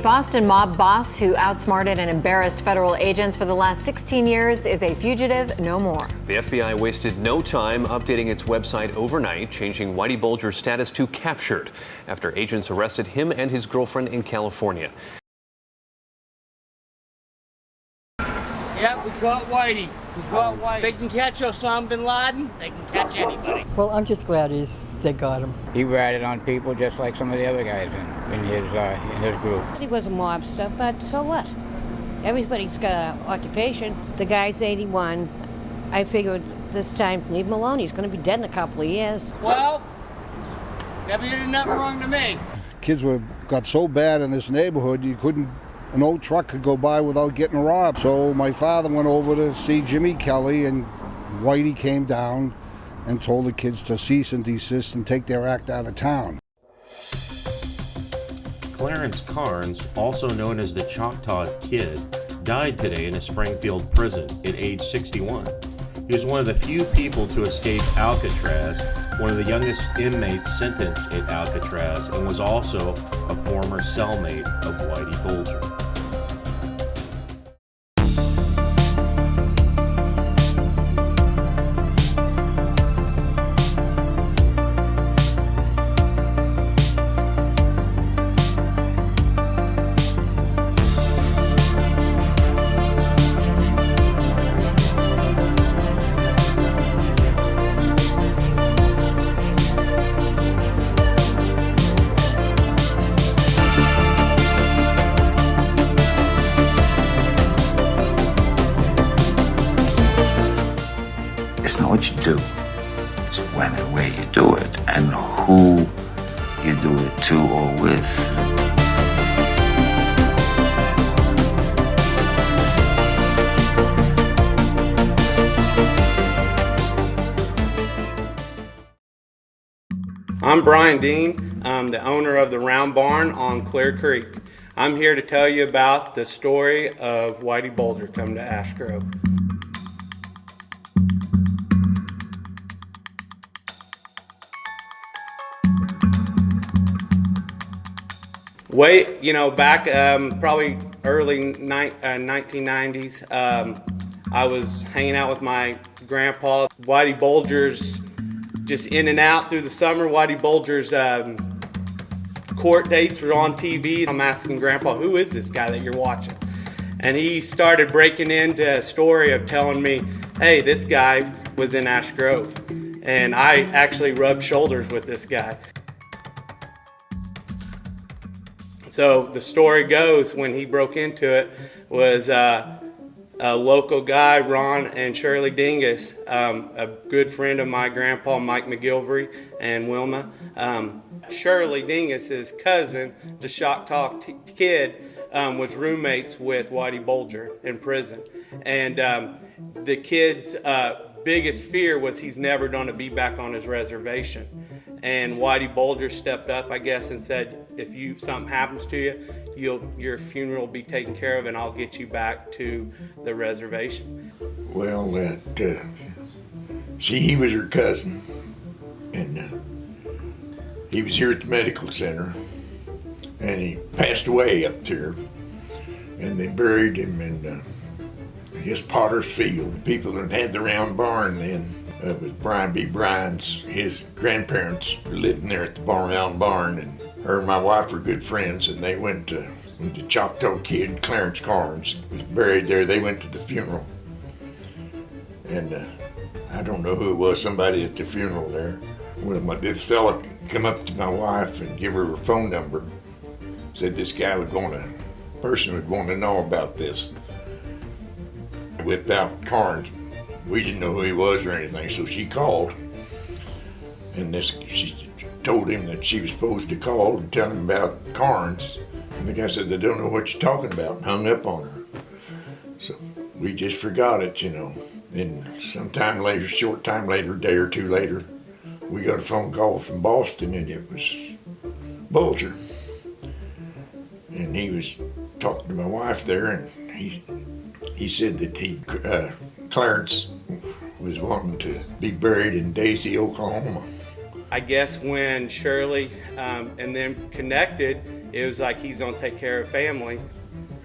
Boston mob boss who outsmarted and embarrassed federal agents for the last 16 years is a fugitive no more. The FBI wasted no time updating its website overnight, changing Whitey Bulger's status to captured after agents arrested him and his girlfriend in California. Yep, we caught Whitey. We caught Whitey. They can catch Osama bin Laden. They can catch anybody. Well, I'm just glad they got him. He ratted on people just like some of the other guys in his group. He was a mobster, but so what? Everybody's got an occupation. The guy's 81. I figured this time, leave him alone. He's going to be dead in a couple of years. Well, never did nothing wrong to me. Kids got so bad in this neighborhood, an old truck could go by without getting robbed. So my father went over to see Jimmy Kelly, and Whitey came down and told the kids to cease and desist and take their act out of town. Clarence Carnes, also known as the Choctaw Kid, died today in a Springfield prison at age 61. He was one of the few people to escape Alcatraz, one of the youngest inmates sentenced at Alcatraz, and was also a former cellmate of Whitey Bulger. It's not what you do, it's when and where you do it and who you do it to or with. I'm Brian Dean. I'm the owner of the Round Barn on Clear Creek. I'm here to tell you about the story of Whitey Bulger come to Ash Grove. Back probably early 1990s, I was hanging out with my grandpa. Whitey Bulger's just in and out through the summer. Whitey Bulger's court dates were on TV. I'm asking Grandpa, who is this guy that you're watching? And he started breaking into a story of telling me, hey, this guy was in Ash Grove. And I actually rubbed shoulders with this guy. So the story goes, when he broke into it, was a local guy, Ron and Shirley Dingus, a good friend of my grandpa, Mike McGilvery, and Wilma. Shirley Dingus's cousin, the Choctaw Kid, was roommates with Whitey Bulger in prison. And the kid's biggest fear was he's never going to be back on his reservation. And Whitey Bulger stepped up, I guess, and said, if something happens to you, your funeral will be taken care of, and I'll get you back to the reservation. Well, he was her cousin, and he was here at the medical center, and he passed away up there, and they buried him in, I guess, Potter's Field. The people that had the Round Barn then. It was Brian B. Bryan's, his grandparents were living there at the Round Barn, and her and my wife were good friends, and they went to the Choctaw Kid, Clarence Carnes, was buried there. They went to the funeral, and I don't know who it was, somebody at the funeral there. When this fella come up to my wife and give her her phone number, said this guy person would want to know about this. Without Carnes, we didn't know who he was or anything, so she called, and she told him that she was supposed to call and tell him about Carnes, and the guy said, I don't know what you're talking about, and hung up on her. So we just forgot it, Then sometime later, short time later, a day or two later, we got a phone call from Boston, and it was Bulger. And he was talking to my wife there, and he said that Clarence was wanting to be buried in Daisy, Oklahoma. I guess when Shirley and them connected, it was like he's gonna take care of family.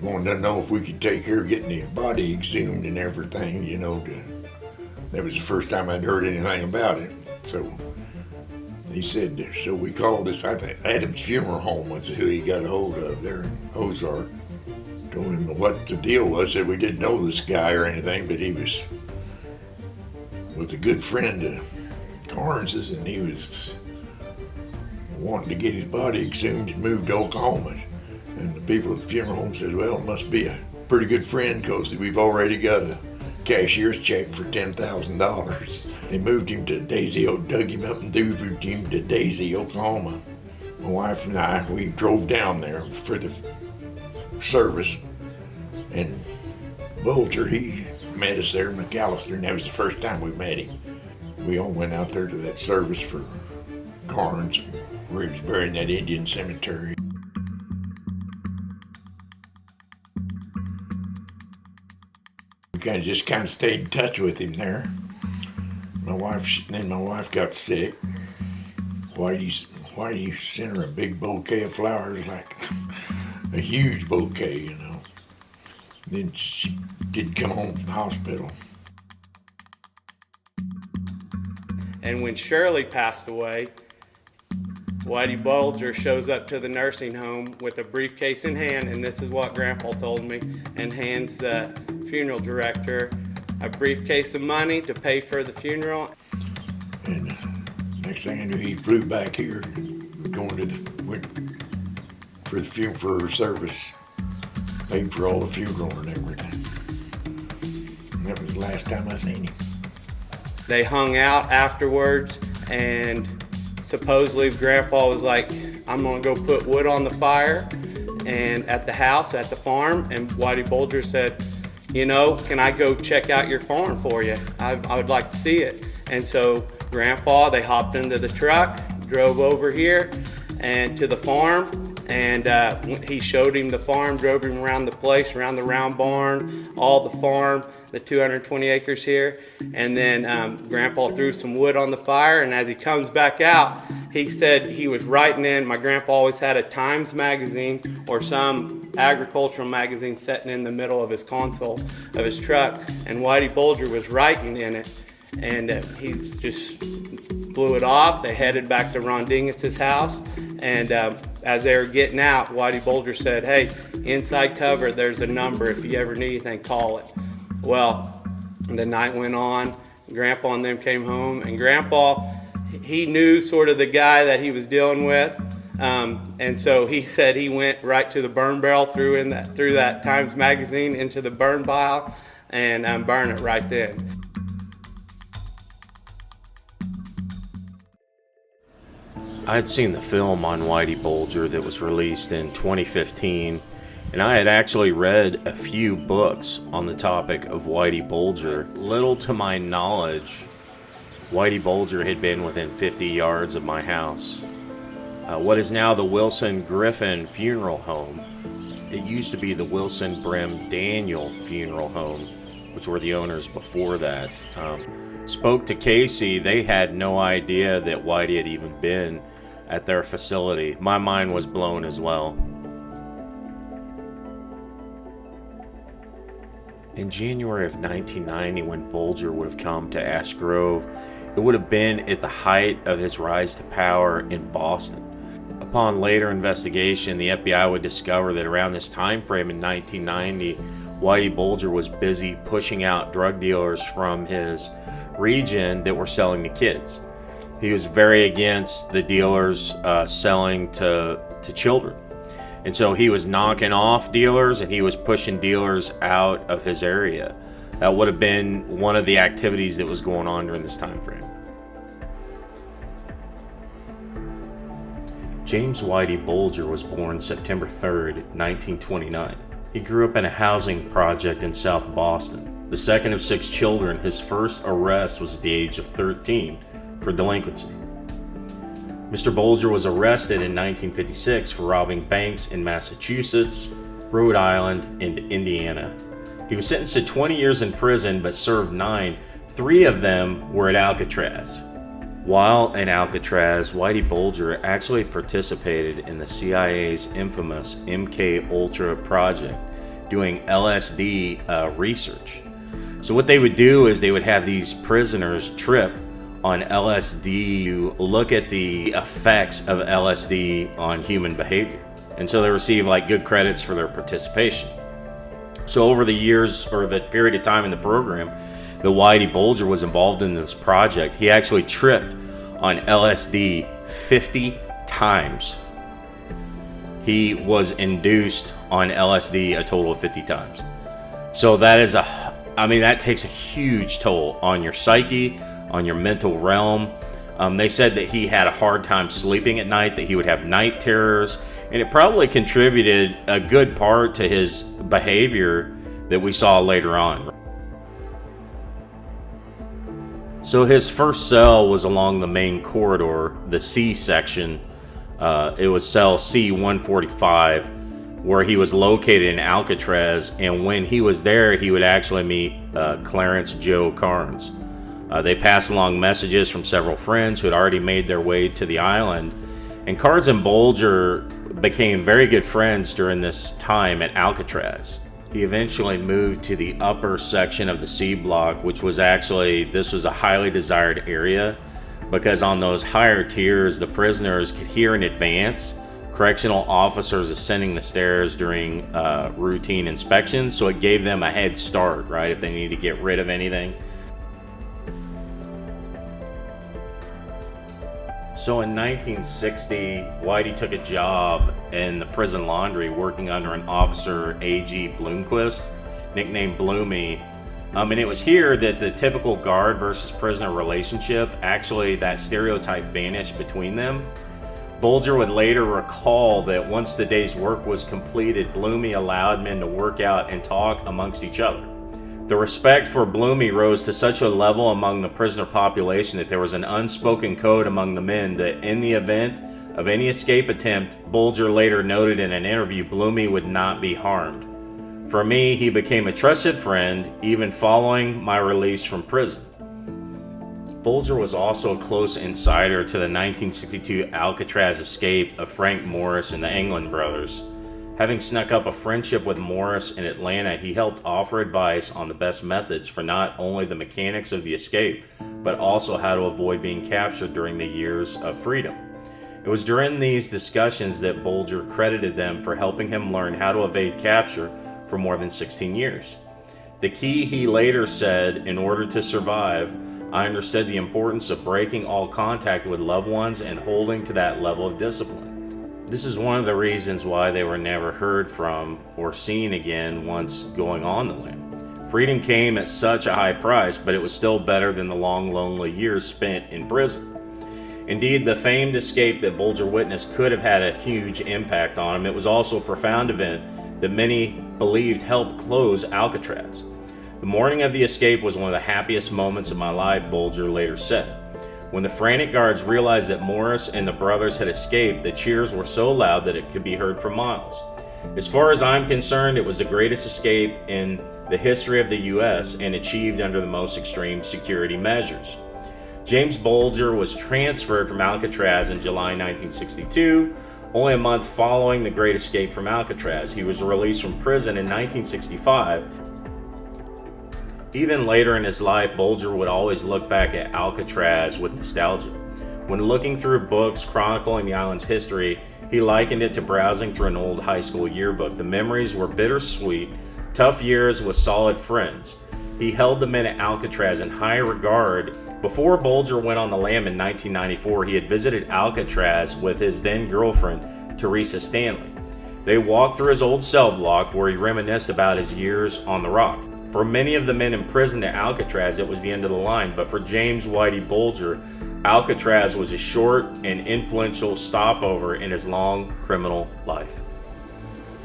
Wanted to know if we could take care of getting his body exhumed and everything, you know. That was the first time I'd heard anything about it. So he said, so we called this, I think Adam's Funeral Home was who he got a hold of there in Ozark. Told him what the deal was. Said we didn't know this guy or anything, but he was with a good friend of Carnes's, and he was wanting to get his body exhumed and moved to Oklahoma. And the people at the funeral home said, well, it must be a pretty good friend because we've already got a cashier's check for $10,000. They moved him to Daisy, dug him up and moved him to Daisy, Oklahoma. My wife and I, we drove down there for the service, and Bulger, he met us there in McAllister, and that was the first time we met him. We all went out there to that service for Carnes, where he was buried in that Indian cemetery. We just kind of stayed in touch with him there. My wife got sick. Whitey sent her a big bouquet of flowers, like a huge bouquet, you know. Then she didn't come home from the hospital. And when Shirley passed away, Whitey Bulger shows up to the nursing home with a briefcase in hand, and this is what Grandpa told me, and hands the funeral director a briefcase of money to pay for the funeral. And next thing I knew, he flew back here, went for the funeral for her service, paid for all the funeral and everything. And that was the last time I seen him. They hung out afterwards, and supposedly Grandpa was like, I'm gonna go put wood on the fire and at the house, at the farm, and Whitey Bulger said, you know, can I go check out your farm for you? I would like to see it. And so Grandpa, they hopped into the truck, drove over here and to the farm, and he showed him the farm, drove him around the place, around the round barn, all the farm, the 220 acres here. And then Grandpa threw some wood on the fire, and as he comes back out, he said he was writing in. My grandpa always had a Times magazine or some agricultural magazine sitting in the middle of his console of his truck, and Whitey Bulger was writing in it, and he just blew it off. They headed back to Ron Dingus's house, and as they were getting out, Whitey Bulger said, hey, inside cover, there's a number. If you ever need anything, call it. Well, the night went on. Grandpa and them came home, and Grandpa, he knew sort of the guy that he was dealing with, and so he said he went right to the burn barrel, threw that Times magazine into the burn pile, and burned it right then. I had seen the film on Whitey Bulger that was released in 2015, and I had actually read a few books on the topic of Whitey Bulger. Little to my knowledge, Whitey Bulger had been within 50 yards of my house. What is now the Wilson Griffin Funeral Home, it used to be the Wilson Brim Daniel Funeral Home, which were the owners before that. Spoke to Casey, they had no idea that Whitey had even been at their facility. My mind was blown as well. In January of 1990, when Bulger would have come to Ash Grove, it would have been at the height of his rise to power in Boston. Upon later investigation, the FBI would discover that around this time frame in 1990, Whitey Bulger was busy pushing out drug dealers from his region that were selling to kids. He was very against the dealers selling to children. And so he was knocking off dealers, and he was pushing dealers out of his area. That would have been one of the activities that was going on during this time frame. James Whitey Bulger was born September 3rd, 1929. He grew up in a housing project in South Boston. The second of 6 children, his first arrest was at the age of 13 for delinquency. Mr. Bulger was arrested in 1956 for robbing banks in Massachusetts, Rhode Island, and Indiana. He was sentenced to 20 years in prison but served 9. 3 of them were at Alcatraz. While in Alcatraz, Whitey Bulger actually participated in the CIA's infamous MK Ultra project, doing LSD research. So what they would do is they would have these prisoners trip on LSD to look at the effects of LSD on human behavior. And so they receive like good credits for their participation. So over the years, or the period of time in the program that Whitey Bulger was involved in this project, he actually tripped on LSD 50 times. He was induced on LSD a total of 50 times. So that is that takes a huge toll on your psyche, on your mental realm. They said that he had a hard time sleeping at night, that he would have night terrors, and it probably contributed a good part to his behavior that we saw later on. So his first cell was along the main corridor, the C section. It was cell C-145, where he was located in Alcatraz, and when he was there, he would actually meet Clarence Joe Carnes. They passed along messages from several friends who had already made their way to the island, and Carnes and Bulger became very good friends during this time at Alcatraz. He eventually moved to the upper section of the C block, which was this was a highly desired area, because on those higher tiers, the prisoners could hear in advance correctional officers ascending the stairs during routine inspections, so it gave them a head start, right, if they needed to get rid of anything. So in 1960, Whitey took a job in the prison laundry working under an officer, A.G. Bloomquist, nicknamed Bloomy. And it was here that the typical guard versus prisoner relationship, actually that stereotype vanished between them. Bulger would later recall that once the day's work was completed, Bloomy allowed men to work out and talk amongst each other. The respect for Bloomy rose to such a level among the prisoner population that there was an unspoken code among the men that in the event of any escape attempt, Bulger later noted in an interview, Bloomy would not be harmed. For me, he became a trusted friend, even following my release from prison. Bulger was also a close insider to the 1962 Alcatraz escape of Frank Morris and the England brothers. Having snuck up a friendship with Morris in Atlanta, he helped offer advice on the best methods for not only the mechanics of the escape, but also how to avoid being captured during the years of freedom. It was during these discussions that Bulger credited them for helping him learn how to evade capture for more than 16 years. The key, he later said, in order to survive, I understood the importance of breaking all contact with loved ones and holding to that level of discipline. This is one of the reasons why they were never heard from or seen again once going on the lam. Freedom came at such a high price, but it was still better than the long, lonely years spent in prison. Indeed, the famed escape that Bulger witnessed could have had a huge impact on him. It was also a profound event that many believed helped close Alcatraz. The morning of the escape was one of the happiest moments of my life, Bulger later said. When the frantic guards realized that Morris and the brothers had escaped, the cheers were so loud that it could be heard for miles. As far as I'm concerned, it was the greatest escape in the history of the U.S. and achieved under the most extreme security measures. James Bulger was transferred from Alcatraz in July 1962, only a month following the Great Escape from Alcatraz. He was released from prison in 1965. Even later in his life, Bulger would always look back at Alcatraz with nostalgia. When looking through books chronicling the island's history, he likened it to browsing through an old high school yearbook. The memories were bittersweet, tough years with solid friends. He held the men at Alcatraz in high regard. Before Bulger went on the lam in 1994, he had visited Alcatraz with his then girlfriend, Teresa Stanley. They walked through his old cell block where he reminisced about his years on the rock. For many of the men imprisoned at Alcatraz, it was the end of the line, but for James Whitey Bulger, Alcatraz was a short and influential stopover in his long criminal life.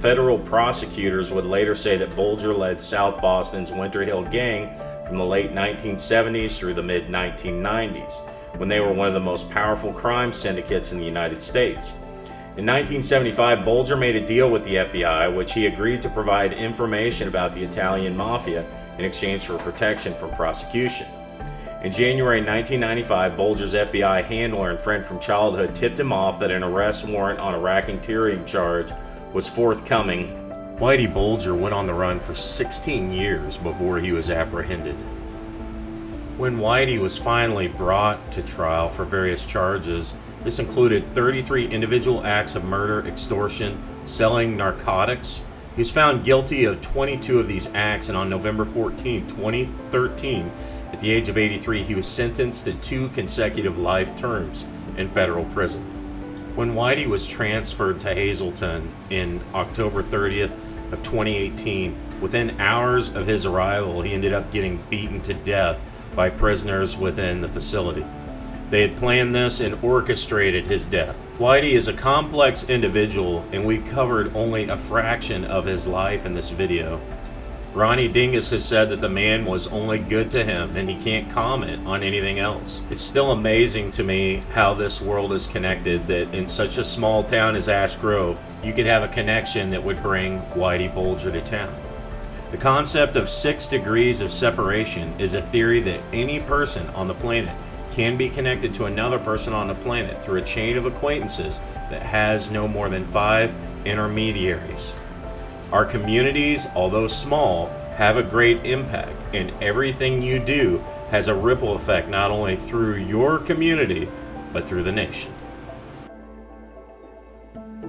Federal prosecutors would later say that Bulger led South Boston's Winter Hill Gang from the late 1970s through the mid-1990s, when they were one of the most powerful crime syndicates in the United States. In 1975, Bulger made a deal with the FBI, which he agreed to provide information about the Italian mafia in exchange for protection from prosecution. In January 1995, Bulger's FBI handler and friend from childhood tipped him off that an arrest warrant on a racketeering charge was forthcoming. Whitey Bulger went on the run for 16 years before he was apprehended. When Whitey was finally brought to trial for various charges, this included 33 individual acts of murder, extortion, selling narcotics. He was found guilty of 22 of these acts, and on November 14, 2013, at the age of 83, he was sentenced to 2 consecutive life terms in federal prison. When Whitey was transferred to Hazleton in October 30th of 2018, within hours of his arrival, he ended up getting beaten to death by prisoners within the facility. They had planned this and orchestrated his death. Whitey is a complex individual, and we covered only a fraction of his life in this video. Ronnie Dingus has said that the man was only good to him and he can't comment on anything else. It's still amazing to me how this world is connected, that in such a small town as Ash Grove, you could have a connection that would bring Whitey Bulger to town. The concept of 6 degrees of separation is a theory that any person on the planet can be connected to another person on the planet through a chain of acquaintances that has no more than 5 intermediaries. Our communities, although small, have a great impact, and everything you do has a ripple effect not only through your community, but through the nation.